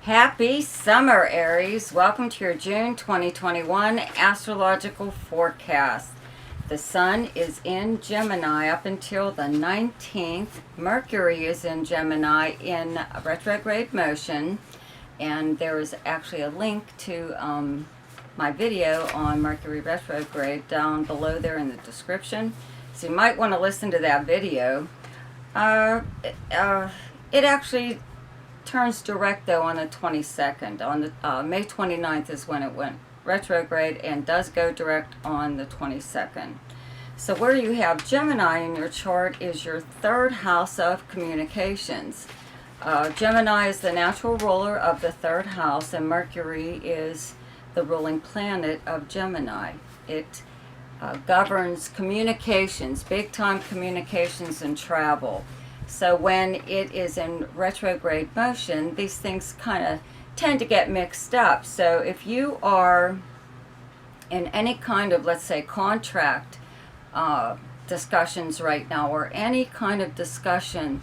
Happy summer, Aries. Welcome to your June 2021 astrological forecast. The sun is in Gemini up until the 19th. Mercury is in Gemini in retrograde motion. And there is actually a link to my video on Mercury retrograde down below there in the description. So you might want to listen to that video. It actually turns direct though on the 22nd. On the May 29th is when it went retrograde and does go direct on the 22nd. So where you have Gemini in your chart is your third house of communications. Gemini is the natural ruler of the third house, and Mercury is the ruling planet of Gemini. It governs communications, big time communications and travel. So when it is in retrograde motion, these things kind of tend to get mixed up. So if you are in any kind of, let's say, contract discussions right now, or any kind of discussion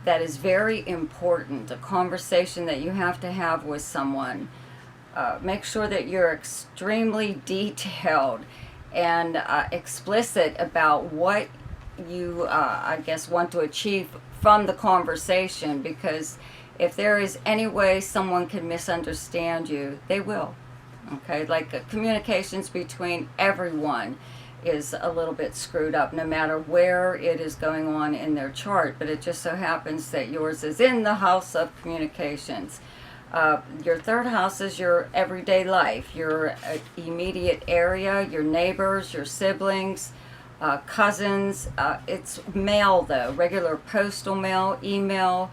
that is very important, a conversation that you have to have with someone, make sure that you're extremely detailed and explicit about what you I guess want to achieve from the conversation, because if there is any way someone can misunderstand you, they will. Okay, like communications between everyone is a little bit screwed up no matter where it is going on in their chart, but it just so happens that yours is in the house of communications. Your third house is your everyday life, your immediate area, your neighbors, your siblings, cousins. It's mail though, regular postal mail, email,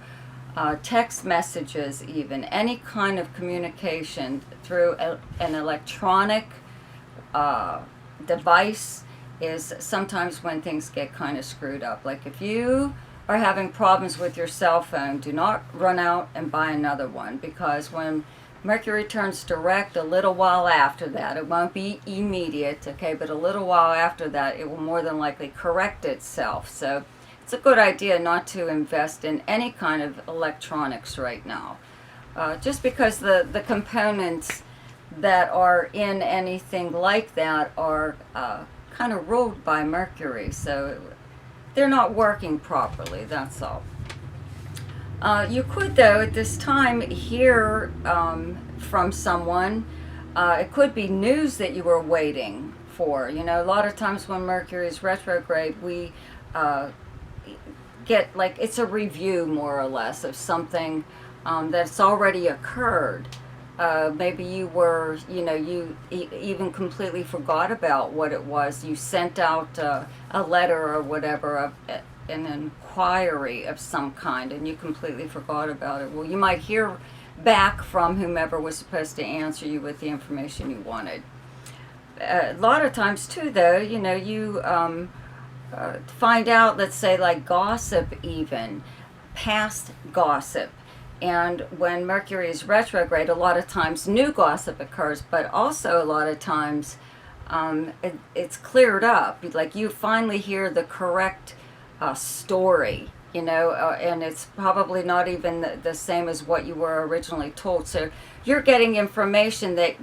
text messages, even any kind of communication through an electronic device is sometimes when things get kind of screwed up. Like if you are having problems with your cell phone, do not run out and buy another one, because when Mercury turns direct a little while after that, it won't be immediate, okay, but a little while after that, it will more than likely correct itself. So it's a good idea not to invest in any kind of electronics right now. Just because the components that are in anything like that are kind of ruled by Mercury, so they're not working properly, that's all. You could, though, at this time hear from someone. It could be news that you were waiting for. You know, a lot of times when Mercury is retrograde, we get, like, it's a review, more or less, of something that's already occurred. Maybe you were, you know, you even completely forgot about what it was. You sent out a letter or whatever, an inquiry of some kind, and you completely forgot about it. Well, you might hear back from whomever was supposed to answer you with the information you wanted. A lot of times too, though, you know, you find out, let's say, like gossip, even past gossip. And when Mercury is retrograde, a lot of times new gossip occurs, but also a lot of times it's cleared up. Like you finally hear the correct story, you know, and it's probably not even the same as what you were originally told. So you're getting information that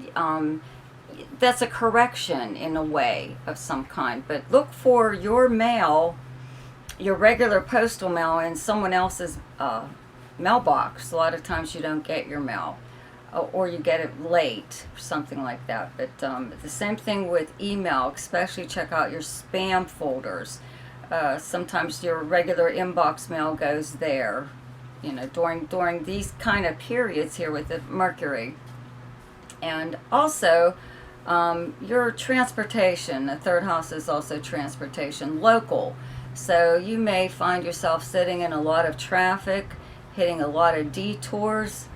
that's a correction in a way of some kind. But look for your mail, your regular postal mail, in someone else's mailbox. A lot of times you don't get your mail, or you get it late, or something like that. But the same thing with email, especially check out your spam folders. Sometimes your regular inbox mail goes there, you know, during these kind of periods here with the Mercury. And also your transportation, the third house is also transportation, local. So you may find yourself sitting in a lot of traffic, hitting a lot of detours,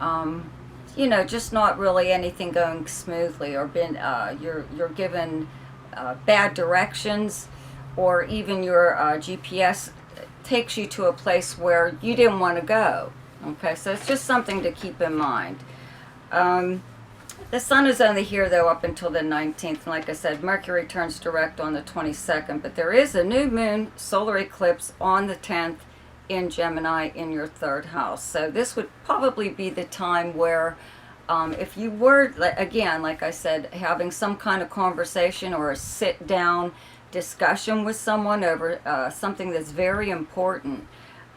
you know, just not really anything going smoothly, or you're given bad directions, or even your GPS takes you to a place where you didn't want to go. Okay, so it's just something to keep in mind. The sun is only here, though, up until the 19th. And like I said, Mercury turns direct on the 22nd. But there is a new moon solar eclipse on the 10th in Gemini in your third house. So this would probably be the time where if you were, again, like I said, having some kind of conversation or a sit down discussion with someone over something that's very important,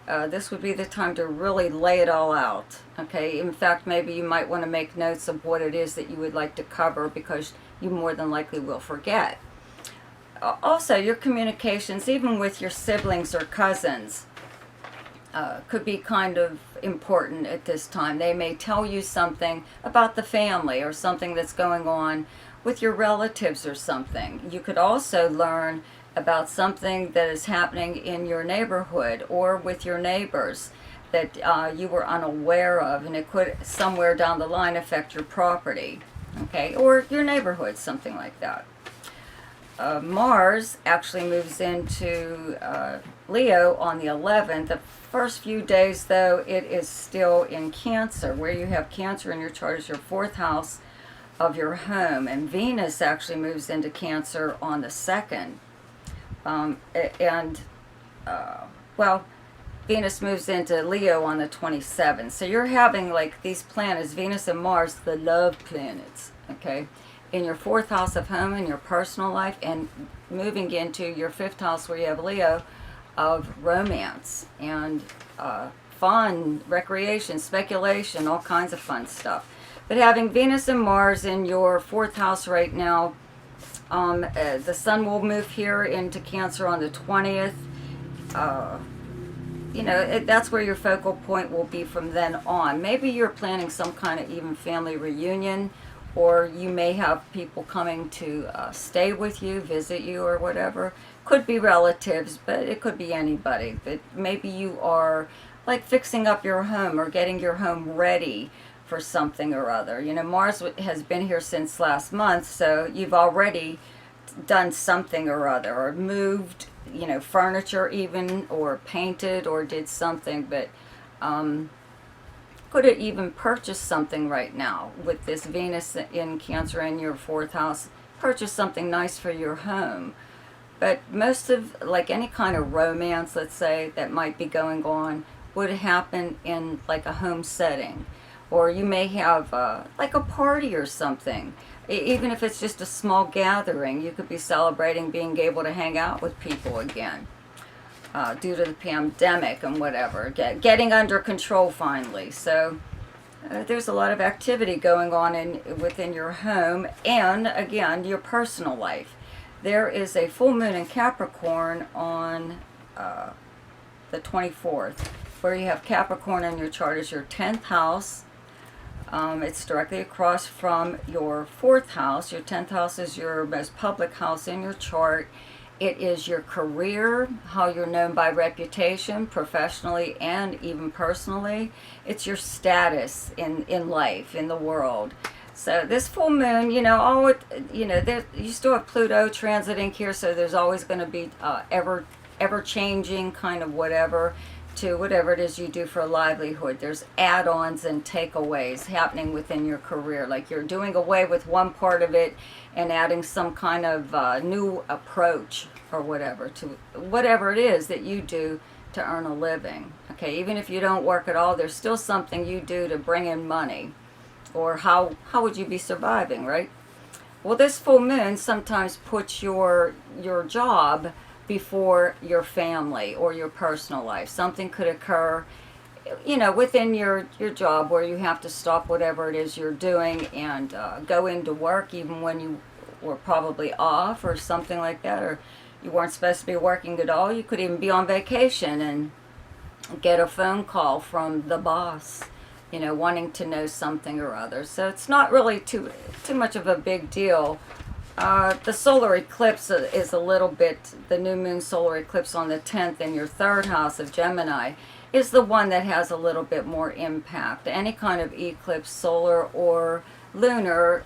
this would be the time to really lay it all out. Okay, in fact, maybe you might want to make notes of what it is that you would like to cover, because you more than likely will forget. Also, your communications, even with your siblings or cousins, could be kind of important at this time. They may tell you something about the family or something that's going on with your relatives or something. You could also learn about something that is happening in your neighborhood or with your neighbors that you were unaware of, and it could somewhere down the line affect your property, okay, or your neighborhood, something like that. Mars actually moves into Leo on the 11th. The first few days, though, it is still in Cancer, where you have Cancer in your chart as your fourth house of your home. And Venus actually moves into Cancer on the 2nd. Well, Venus moves into Leo on the 27th. So you're having like these planets, Venus and Mars, the love planets, okay, in your fourth house of home, in your personal life, and moving into your fifth house where you have Leo, of romance and fun, recreation, speculation, all kinds of fun stuff. But having Venus and Mars in your fourth house right now, the Sun will move here into Cancer on the 20th. That's where your focal point will be from then on. Maybe you're planning some kind of even family reunion, or you may have people coming to stay with you, visit you, or whatever. Could be relatives, but it could be anybody. But maybe you are like fixing up your home or getting your home ready for something or other. Mars has been here since last month, so you've already done something or other, or moved, furniture even, or painted, or did something. But could have even purchased something right now with this Venus in Cancer in your fourth house. Purchase something nice for your home. But most of, like any kind of romance, let's say, that might be going on would happen in like a home setting. Or you may have like a party or something. Even if it's just a small gathering, you could be celebrating being able to hang out with people again. Due to the pandemic and whatever, getting under control finally. So there's a lot of activity going on within your home, and again, your personal life. There is a full moon in Capricorn on the 24th, where you have Capricorn in your chart as your 10th house. It's directly across from your 4th house. Your 10th house is your most public house in your chart. It is your career, how you're known by reputation, professionally and even personally. It's your status in life, in the world. So this full moon, you still have Pluto transiting here, so there's always going to be ever changing kind of whatever to whatever it is you do for a livelihood. There's add-ons and takeaways happening within your career, like you're doing away with one part of it and adding some kind of new approach or whatever to whatever it is that you do to earn a living. Okay, even if you don't work at all, there's still something you do to bring in money. Or how would you be surviving, right? Well, this full moon sometimes puts your job before your family or your personal life. Something could occur, within your job where you have to stop whatever it is you're doing and go into work even when you were probably off or something like that, or you weren't supposed to be working at all. You could even be on vacation and get a phone call from the boss, wanting to know something or other. So it's not really too much of a big deal. The solar eclipse is a little bit, the new moon solar eclipse on the 10th in your third house of Gemini is the one that has a little bit more impact. Any kind of eclipse, solar or lunar,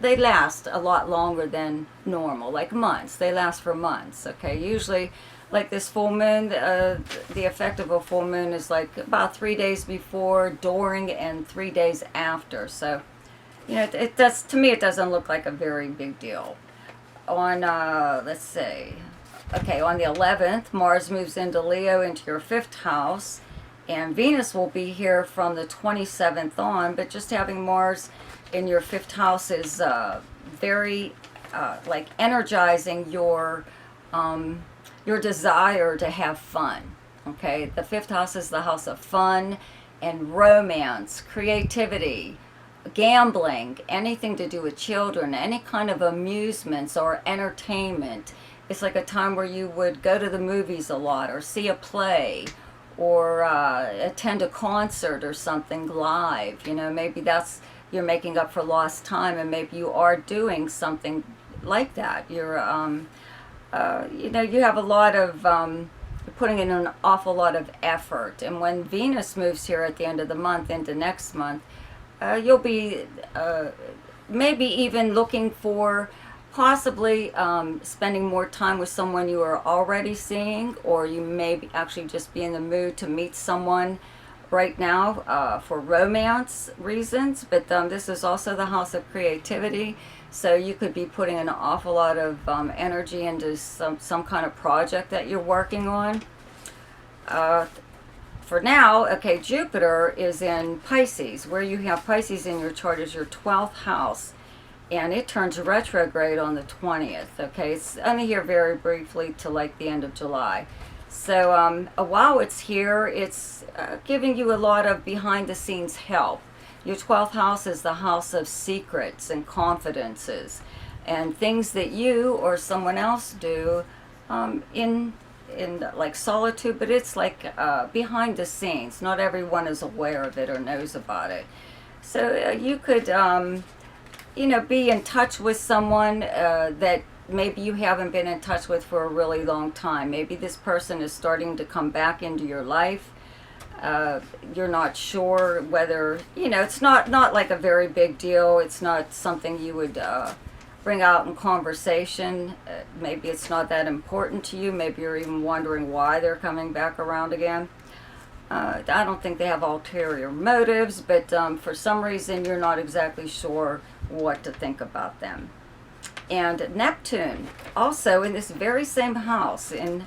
they last a lot longer than normal, like months. They last for months, okay? Usually, like this full moon, the effect of a full moon is like about 3 days before, during, and 3 days after. So, it does, to me, it doesn't look like a very big deal. On, let's see, Okay, on the 11th, Mars moves into Leo into your 5th house, and Venus will be here from the 27th on, but just having Mars in your 5th house is very like energizing your desire to have fun. Okay, the 5th house is the house of fun and romance, creativity, gambling, anything to do with children, any kind of amusements or entertainment. It's like a time where you would go to the movies a lot or see a play or attend a concert or something live. You know, maybe that's, you're making up for lost time, and maybe you are doing something like that. You're, you know, you have a lot of, you're putting in an awful lot of effort. And when Venus moves here at the end of the month into next month, you'll be maybe even looking for possibly spending more time with someone you are already seeing, or you may actually just be in the mood to meet someone right now for romance reasons. But this is also the house of creativity, so you could be putting an awful lot of energy into some kind of project that you're working on. For now, okay, Jupiter is in Pisces. Where you have Pisces in your chart is your 12th house, and it turns retrograde on the 20th. Okay, it's only here very briefly to like the end of July. So while it's here, it's giving you a lot of behind the scenes help. Your 12th house is the house of secrets and confidences and things that you or someone else do in like solitude, but it's like behind the scenes. Not everyone is aware of it or knows about it. So you could you know, be in touch with someone that maybe you haven't been in touch with for a really long time. Maybe this person is starting to come back into your life. You're not sure whether, you know, it's not like a very big deal. It's not something you would bring out in conversation. Maybe it's not that important to you. Maybe you're even wondering why they're coming back around again. I don't think they have ulterior motives, but for some reason you're not exactly sure what to think about them. And Neptune, also in this very same house, in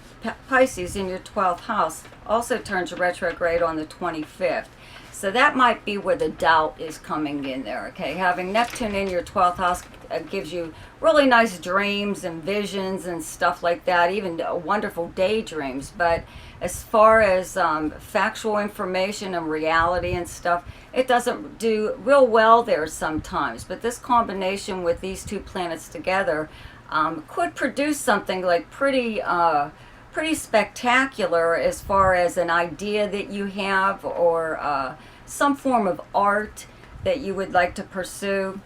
Pisces, in your 12th house, also turns retrograde on the 25th. So that might be where the doubt is coming in there, okay? Having Neptune in your 12th house gives you really nice dreams and visions and stuff like that, even wonderful daydreams. But as far as factual information and reality and stuff, it doesn't do real well there sometimes. But this combination with these two planets together could produce something like pretty spectacular as far as an idea that you have, or some form of art that you would like to pursue.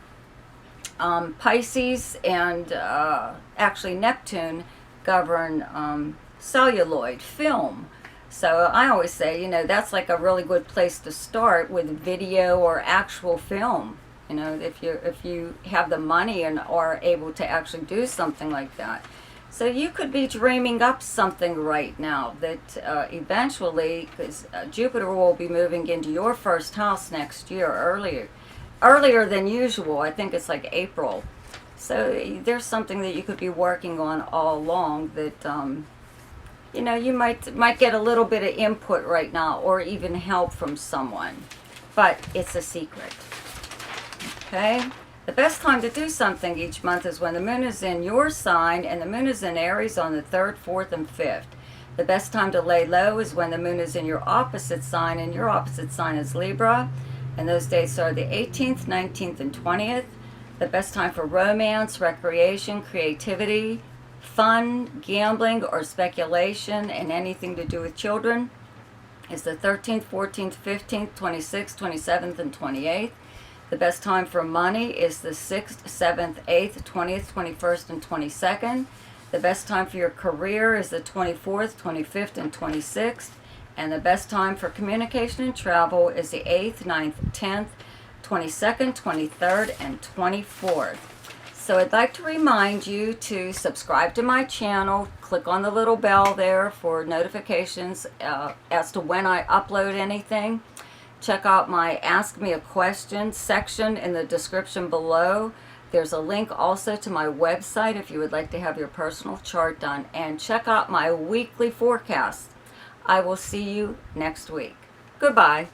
Pisces and actually Neptune govern celluloid film. So I always say, you know, that's like a really good place to start with video or actual film. You know, if you have the money and are able to actually do something like that. So you could be dreaming up something right now that eventually, because Jupiter will be moving into your first house next year, earlier than usual. I think it's like April. So there's something that you could be working on all along that, you know, you might get a little bit of input right now, or even help from someone. But it's a secret. Okay? The best time to do something each month is when the moon is in your sign, and the moon is in Aries on the 3rd, 4th, and 5th. The best time to lay low is when the moon is in your opposite sign, and your opposite sign is Libra. And those dates are the 18th, 19th, and 20th. The best time for romance, recreation, creativity, fun, gambling, or speculation, and anything to do with children is the 13th, 14th, 15th, 26th, 27th, and 28th. The best time for money is the 6th, 7th, 8th, 20th, 21st, and 22nd. The best time for your career is the 24th, 25th, and 26th. And the best time for communication and travel is the 8th, 9th, 10th, 22nd, 23rd, and 24th. So I'd like to remind you to subscribe to my channel. Click on the little bell there for notifications as to when I upload anything. Check out my Ask Me a Question section in the description below There's a link also to my website if you would like to have your personal chart done, and check out my weekly forecast. I will see you next week. Goodbye.